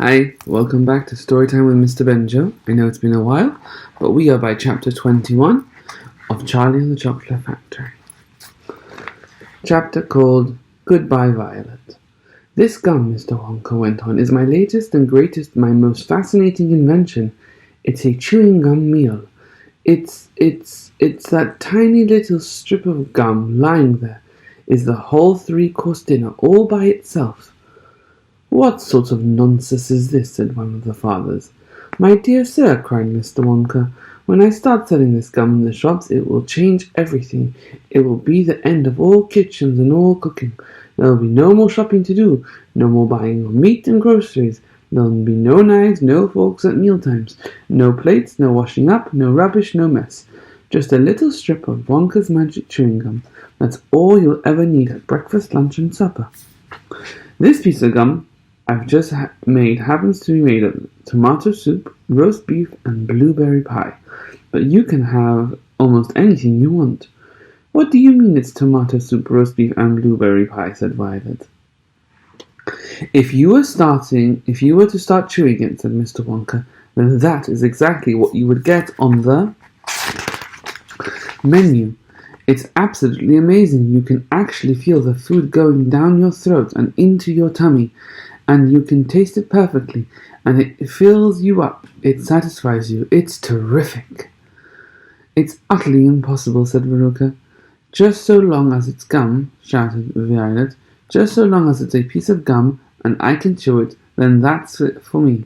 Hi, welcome back to Storytime with Mr. Benggio. I know it's been a while, but we are by chapter 21 of Charlie and the Chocolate Factory. Chapter called Goodbye Violet. This gum, Mr. Wonka went on, is my latest and greatest, my most fascinating invention. It's a chewing gum meal. It's that tiny little strip of gum lying there is the whole three-course dinner all by itself. What sort of nonsense is this? Said one of the fathers. My dear sir, cried Mr. Wonka, when I start selling this gum in the shops, it will change everything. It will be the end of all kitchens and all cooking. There will be no more shopping to do, no more buying of meat and groceries. There will be no knives, no forks at mealtimes, no plates, no washing up, no rubbish, no mess. Just a little strip of Wonka's magic chewing gum. That's all you'll ever need at breakfast, lunch, and supper. This piece of gum I've just made happens to be made of tomato soup, roast beef, and blueberry pie. But you can have almost anything you want. What do you mean it's tomato soup, roast beef, and blueberry pie? Said Violet. If you were to start chewing it, said Mr. Wonka, then that is exactly what you would get on the menu. It's absolutely amazing. You can actually feel the food going down your throat and into your tummy. And you can taste it perfectly, and it fills you up. It satisfies you. It's terrific. It's utterly impossible, said Veruca. Just so long as it's gum, shouted Violet. Just so long as it's a piece of gum, and I can chew it, then that's it for me.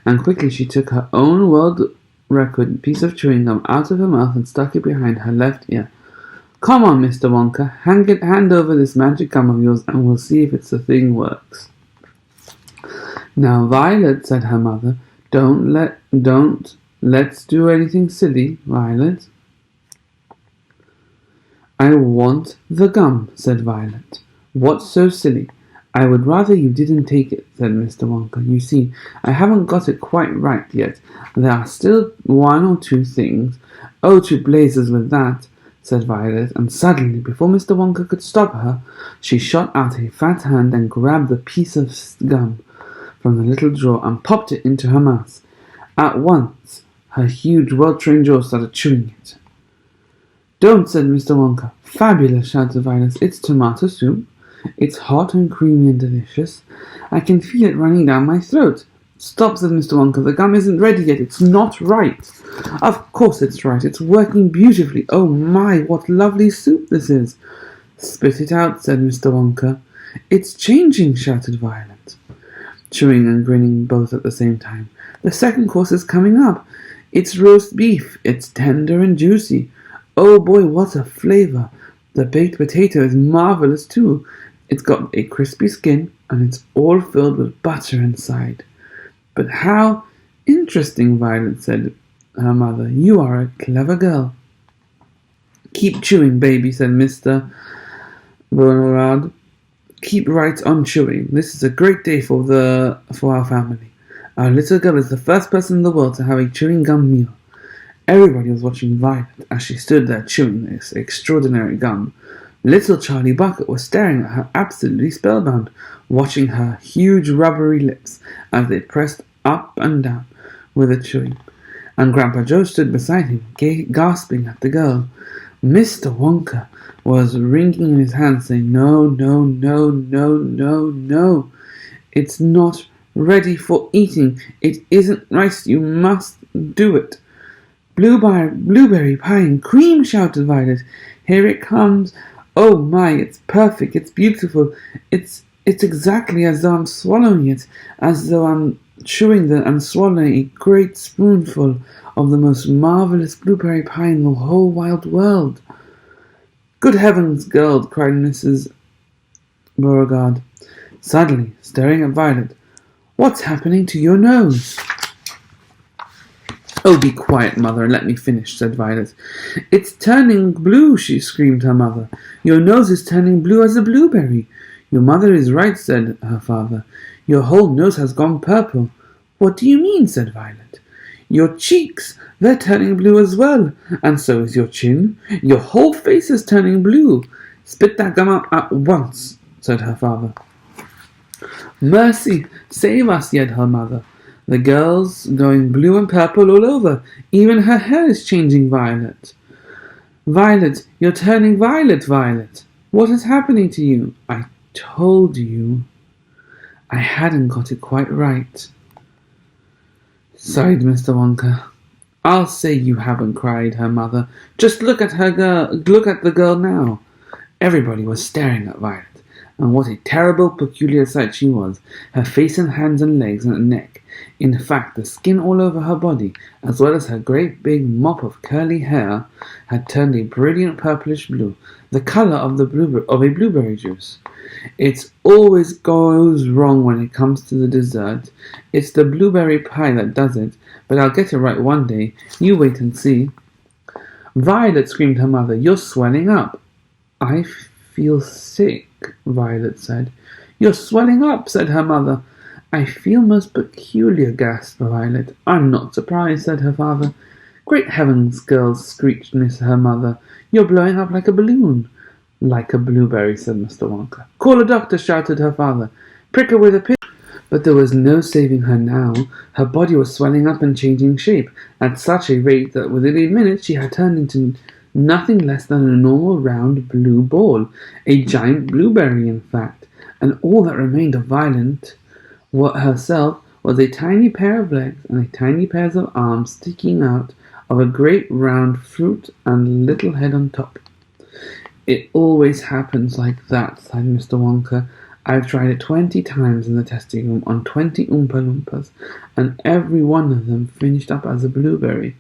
And quickly she took her own world record piece of chewing gum out of her mouth and stuck it behind her left ear. Come on, Mr. Wonka, hand over this magic gum of yours, and we'll see if the thing works. Now, Violet, said her mother, let's do anything silly, Violet. I want the gum, said Violet. What's so silly? I would rather you didn't take it, said Mr. Wonka. You see, I haven't got it quite right yet. There are still one or two things. Oh, to blazes with that, said Violet, and suddenly, before Mr. Wonka could stop her, she shot out a fat hand and grabbed the piece of gum from the little drawer and popped it into her mouth. At once, her huge, well-trained jaws started chewing it. Don't, said Mr. Wonka. Fabulous, shouted Violet. It's tomato soup. It's hot and creamy and delicious. I can feel it running down my throat. Stop, said Mr. Wonka. The gum isn't ready yet. It's not right. Of course it's right. It's working beautifully. Oh my, what lovely soup this is. Spit it out, said Mr. Wonka. It's changing, shouted Violet, chewing and grinning both at the same time. The second course is coming up. It's roast beef. It's tender and juicy. Oh boy, what a flavor. The baked potato is marvelous too. It's got a crispy skin and it's all filled with butter inside. But how interesting, Violet, said her mother. You are a clever girl. Keep chewing, baby, said Mr. Bernard. Keep right on chewing. This is a great day for our family. Our little girl is the first person in the world to have a chewing gum meal. Everybody was watching Violet as she stood there chewing this extraordinary gum. Little Charlie Bucket was staring at her absolutely spellbound, watching her huge rubbery lips as they pressed up and down with the chewing. And Grandpa Joe stood beside him, gasping at the girl. Mr. Wonka was wringing in his hands, saying, No, no, no, no, no, no. It's not ready for eating. It isn't rice. You must do it. Blueberry pie and cream, shouted Violet. Here it comes. Oh my, it's perfect. It's beautiful. It's exactly as though I'm swallowing it, as though I'm chewing and swallowing a great spoonful of the most marvelous blueberry pie in the whole wide world. Good heavens, girl, cried Mrs. Beauregard, suddenly staring at Violet. What's happening to your nose? Oh, be quiet, mother, and let me finish, said Violet. It's turning blue, she screamed her mother. Your nose is turning blue as a blueberry. Your mother is right, said her father. Your whole nose has gone purple. What do you mean, said Violet. Your cheeks, they're turning blue as well, and so is your chin. Your whole face is turning blue. Spit that gum out at once, said her father. "Mercy! Save us!" yelled her mother. "The girl's going blue and purple all over. Even her hair is changing violet." "Violet, you're turning violet, Violet. What is happening to you?" "I told you I hadn't got it quite right," sighed Mr. Wonka. "I'll say you haven't," cried her mother. "Just look at the girl now." Everybody was staring at Violet, and what a terrible, peculiar sight she was. Her face and hands and legs and neck, in fact the skin all over her body, as well as her great big mop of curly hair, had turned a brilliant purplish blue, the colour of a blueberry juice. It always goes wrong when it comes to the dessert. It's the blueberry pie that does it, but I'll get it right one day. You wait and see. "Violet," screamed her mother, "you're swelling up." "I feel sick," Violet said. "You're swelling up," said her mother. "I feel most peculiar," gasped Violet. "I'm not surprised," said her father. "Great heavens, girls," screeched her mother. "You're blowing up like a balloon." "Like a blueberry," said Mr. Wonka. "Call a doctor," shouted her father. "Prick her with a pin." But there was no saving her now. Her body was swelling up and changing shape at such a rate that within a minute she had turned into nothing less than a normal round blue ball, a giant blueberry in fact, and all that remained of Violet herself was a tiny pair of legs and a tiny pair of arms sticking out of a great round fruit and a little head on top. "It always happens like that," sighed Mr. Wonka. "I've tried it 20 times in the testing room on 20 Oompa Loompas, and every one of them finished up as a blueberry.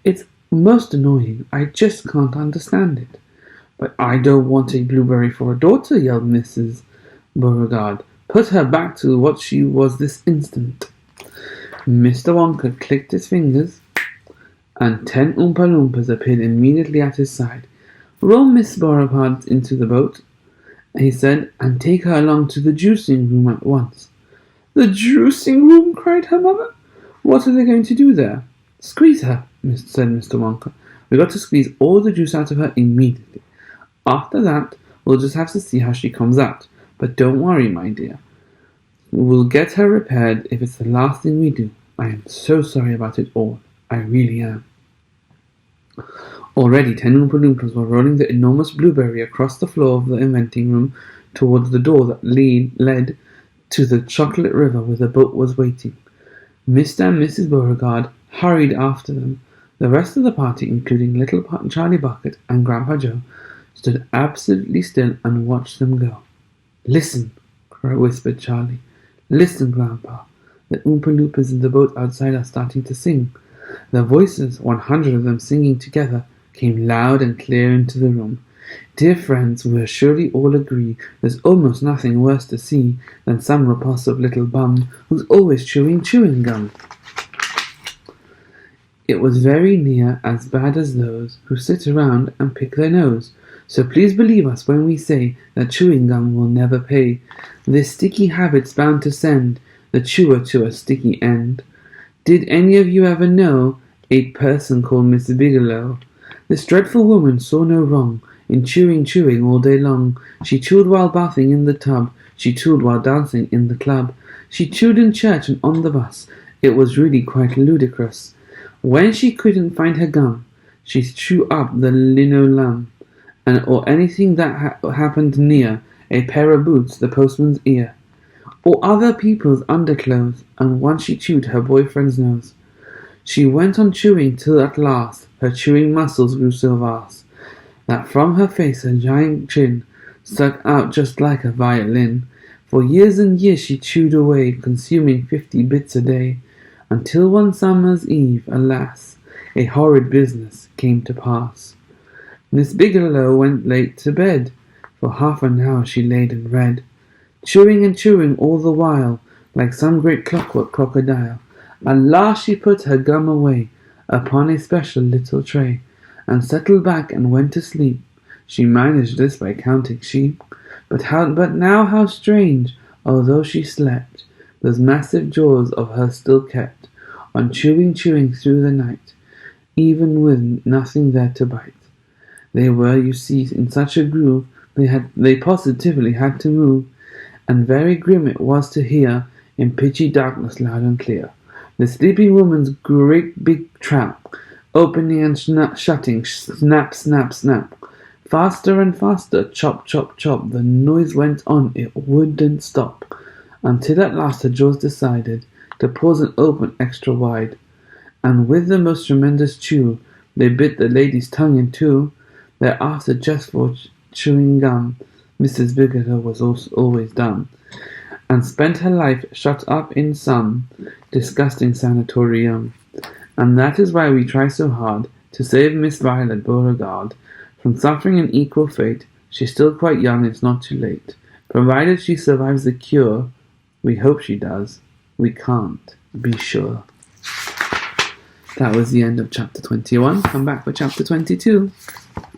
It's most annoying. I just can't understand it." "But I don't want a blueberry for a daughter," yelled Mrs. Beauregard. "Put her back to what she was this instant." Mr. Wonka clicked his fingers, and 10 Oompa Loompas appeared immediately at his side. "Roll Miss Beauregard into the boat," he said, "and take her along to the juicing room at once." "The juicing room?" cried her mother. "What are they going to do there?" "Squeeze her," said Mr. Wonka. "We've got to squeeze all the juice out of her immediately. After that, we'll just have to see how she comes out. But don't worry, my dear. We'll get her repaired if it's the last thing we do. I am so sorry about it all. I really am." Already 10 Oompa Loompas were rolling the enormous blueberry across the floor of the inventing room towards the door that led to the chocolate river where the boat was waiting. Mr. and Mrs. Beauregard hurried after them. The rest of the party, including little Charlie Bucket and Grandpa Joe, stood absolutely still and watched them go. "Listen," whispered Charlie. "Listen, Grandpa. The Oompa Loompas in the boat outside are starting to sing." Their voices, 100 of them singing together, came loud and clear into the room. "Dear friends, we'll surely all agree there's almost nothing worse to see than some repulsive little bum who's always chewing gum. It was very near as bad as those who sit around and pick their nose. So please believe us when we say that chewing gum will never pay. This sticky habit's bound to send the chewer to a sticky end. Did any of you ever know a person called Miss Bigelow? This dreadful woman saw no wrong in chewing all day long. She chewed while bathing in the tub. She chewed while dancing in the club. She chewed in church and on the bus. It was really quite ludicrous. When she couldn't find her gum, she'd chew up the linoleum, or anything that happened near, a pair of boots, the postman's ear, or other people's underclothes, and once she chewed her boyfriend's nose. She went on chewing till at last her chewing muscles grew so vast that from her face a giant chin stuck out just like a violin. For years and years she chewed away, consuming 50 bits a day, until one summer's eve, alas, a horrid business came to pass. Miss Bigelow went late to bed. For half an hour she laid and read, chewing and chewing all the while, like some great clockwork crocodile. At last she put her gum away upon a special little tray, and settled back and went to sleep. She managed this by counting sheep. But now how strange, although she slept, those massive jaws of hers still kept on chewing through the night, even with nothing there to bite. They were, you see, in such a groove, they positively had to move, and very grim it was to hear, in pitchy darkness loud and clear, the sleeping woman's great big trap, opening and shutting, snap, snap, snap. Faster and faster, chop, chop, chop, the noise went on, it wouldn't stop, until at last the jaws decided to pause and open extra wide, and with the most tremendous chew, they bit the lady's tongue in two. Thereafter, just for chewing gum, Mrs. Bigelow was always done, and spent her life shut up in some disgusting sanatorium. And that is why we try so hard to save Miss Violet Beauregard from suffering an equal fate. She's still quite young, it's not too late. Provided she survives the cure, we hope she does. We can't be sure. That was the end of chapter 21. Come back for chapter 22.